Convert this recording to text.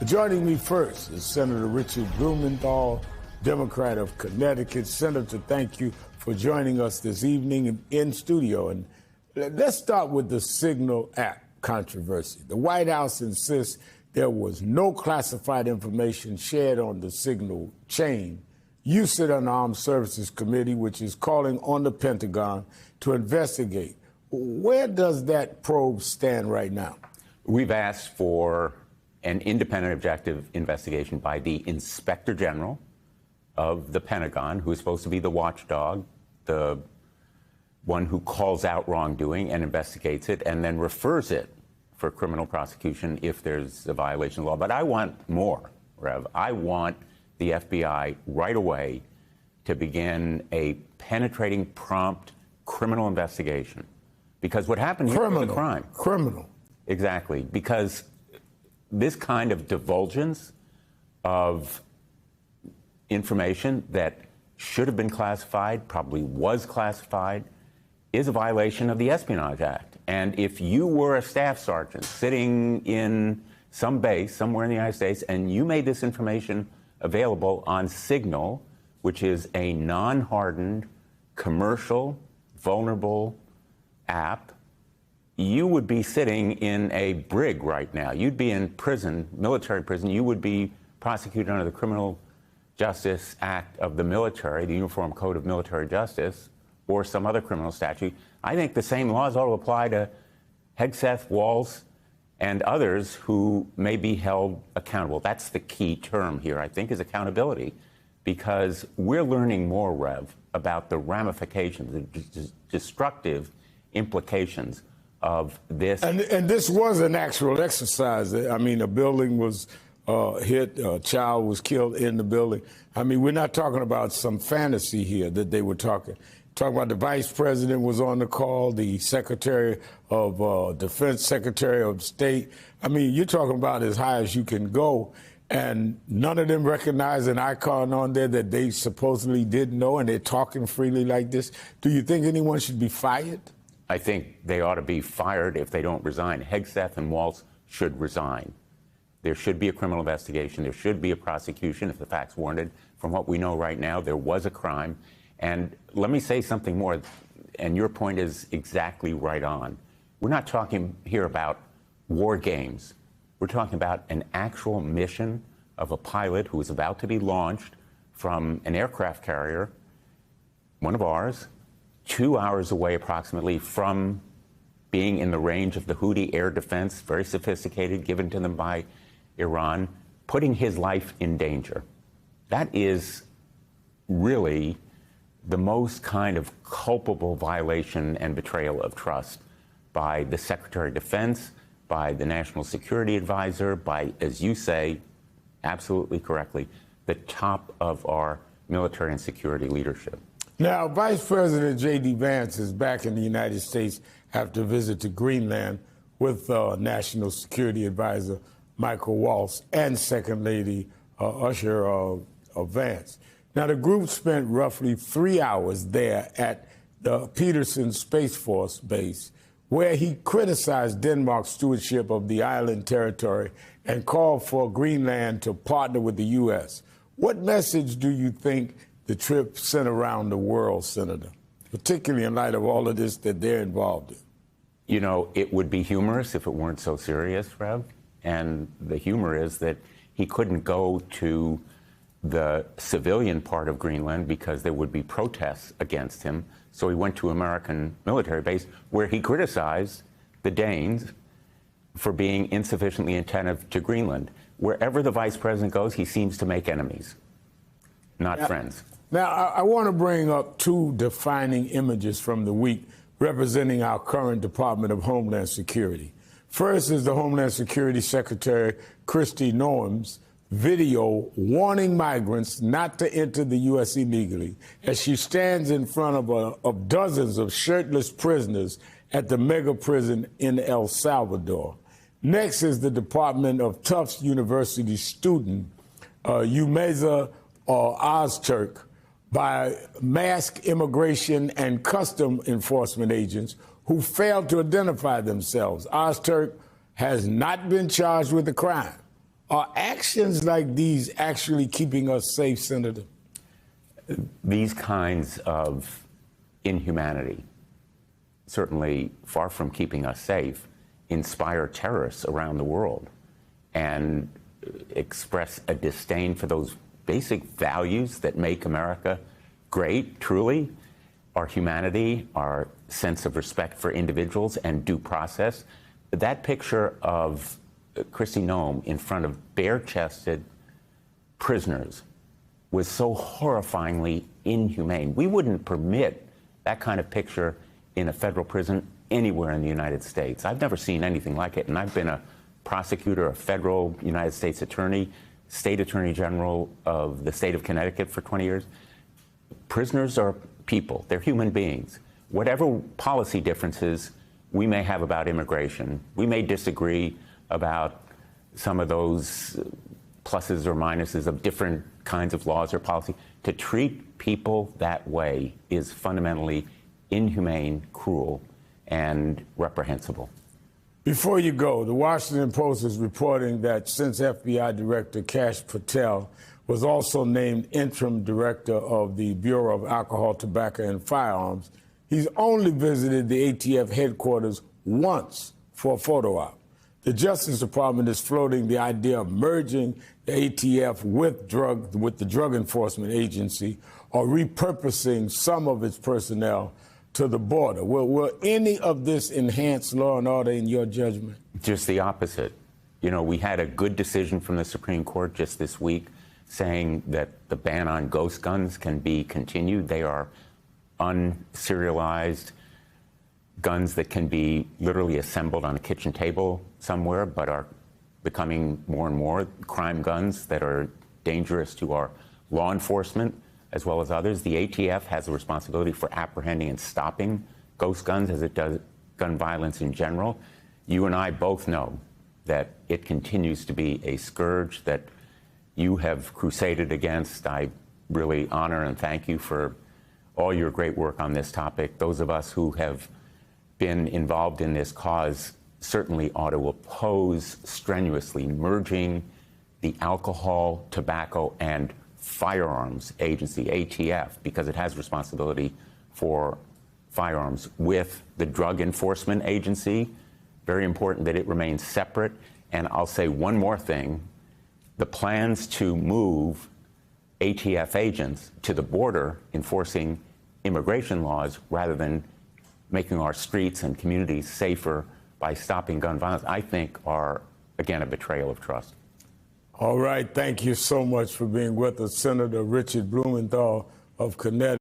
Joining me first is Senator Richard Blumenthal, Democrat of Connecticut. Senator, thank you for joining us this evening in studio. And let's start with the Signal Act controversy. The White House insists there was no classified information shared on the Signal chain. You sit on the Armed Services Committee, which is calling on the Pentagon to investigate. Where does that probe stand right now? We've asked for an independent, objective investigation by the Inspector General of the Pentagon, who is supposed to be the watchdog, the one who calls out wrongdoing and investigates it and then refers it for criminal prosecution if there's a violation of law. But I want more, Rev. I want the FBI right away to begin a penetrating, prompt criminal investigation. Because what happened here was a crime. Criminal. Exactly. Because this kind of divulgence of information that should have been classified, probably was classified, is a violation of the Espionage Act. And if you were a staff sergeant sitting in some base somewhere in the United States and you made this information available on Signal, which is a non-hardened, commercial, vulnerable app, you would be sitting in a brig right now. You'd be in prison, military prison. You would be prosecuted under the Criminal Justice Act of the military, the Uniform Code of Military Justice, or some other criminal statute. I think the same laws ought to apply to Hegseth, Walz, and others who may be held accountable. That's the key term here, I think, is accountability, because we're learning more, Rev, about the ramifications, the destructive implications of this. And this was an actual exercise. I mean, a building was hit, a child was killed in the building. I mean, we're not talking about some fantasy here that they were talking about. The vice president was on the call, the secretary of defense, secretary of state. I mean, you're talking about as high as you can go. And none of them recognize an icon on there that they supposedly didn't know, and they're talking freely like this. Do you think anyone should be fired? I think they ought to be fired if they don't resign. Hegseth and Walz should resign. There should be a criminal investigation. There should be a prosecution if the facts warranted. From what we know right now, there was a crime. And let me say something more, and your point is exactly right on. We're not talking here about war games. We're talking about an actual mission of a pilot who is about to be launched from an aircraft carrier, one of ours, 2 hours away approximately from being in the range of the Houthi air defense, very sophisticated, given to them by Iran, putting his life in danger. That is really the most kind of culpable violation and betrayal of trust by the Secretary of Defense, by the National Security Advisor, by, as you say, absolutely correctly, the top of our military and security leadership. Now, Vice President J.D. Vance is back in the United States after a visit to Greenland with National Security Advisor Michael Waltz and Second Lady Usher Vance. Now, the group spent roughly 3 hours there at the Peterson Space Force Base, where he criticized Denmark's stewardship of the island territory and called for Greenland to partner with the U.S. What message do you think the trip sent around the world, Senator, particularly in light of all of this that they're involved in? You know, it would be humorous if it weren't so serious, Rev. And the humor is that he couldn't go to the civilian part of Greenland because there would be protests against him. So he went to American military base where he criticized the Danes for being insufficiently attentive to Greenland. Wherever the vice president goes, he seems to make enemies, not friends. Now, I want to bring up two defining images from the week representing our current Department of Homeland Security. First is the Homeland Security Secretary, Kristi Noem's video warning migrants not to enter the U.S. illegally as she stands in front of dozens of shirtless prisoners at the mega prison in El Salvador. Next is the Department of Tufts University student, Umeza Ozturk, by masked immigration and custom enforcement agents who failed to identify themselves. Ozturk has not been charged with a crime. Are actions like these actually keeping us safe, Senator? These kinds of inhumanity, certainly far from keeping us safe, inspire terrorists around the world and express a disdain for those basic values that make America great, truly, our humanity, our sense of respect for individuals and due process. That picture of Kristi Noem in front of bare-chested prisoners was so horrifyingly inhumane. We wouldn't permit that kind of picture in a federal prison anywhere in the United States. I've never seen anything like it, and I've been a prosecutor, a federal United States attorney, state attorney general of the state of Connecticut for 20 years. Prisoners are people. They're human beings. Whatever policy differences we may have about immigration, we may disagree about some of those pluses or minuses of different kinds of laws or policy. To treat people that way is fundamentally inhumane, cruel, and reprehensible. Before you go, the Washington Post is reporting that since FBI Director Kash Patel was also named interim director of the Bureau of Alcohol, Tobacco, and Firearms, he's only visited the ATF headquarters once for a photo op. The Justice Department is floating the idea of merging the ATF with the Drug Enforcement Agency or repurposing some of its personnel to the border. Will any of this enhance law and order in your judgment? Just the opposite. You know, we had a good decision from the Supreme Court just this week saying that the ban on ghost guns can be continued. They are unserialized guns that can be literally assembled on a kitchen table somewhere, but are becoming more and more crime guns that are dangerous to our law enforcement as well as others. The ATF has a responsibility for apprehending and stopping ghost guns as it does gun violence in general. You and I both know that it continues to be a scourge that you have crusaded against. I really honor and thank you for all your great work on this topic. Those of us who have been involved in this cause certainly ought to oppose strenuously merging the Alcohol, Tobacco, and Firearms Agency, ATF, because it has responsibility for firearms, with the Drug Enforcement Agency. Very important that it remains separate. And I'll say one more thing. The plans to move ATF agents to the border enforcing immigration laws rather than making our streets and communities safer by stopping gun violence, I think are, again, a betrayal of trust. All right. Thank you so much for being with us, Senator Richard Blumenthal of Connecticut.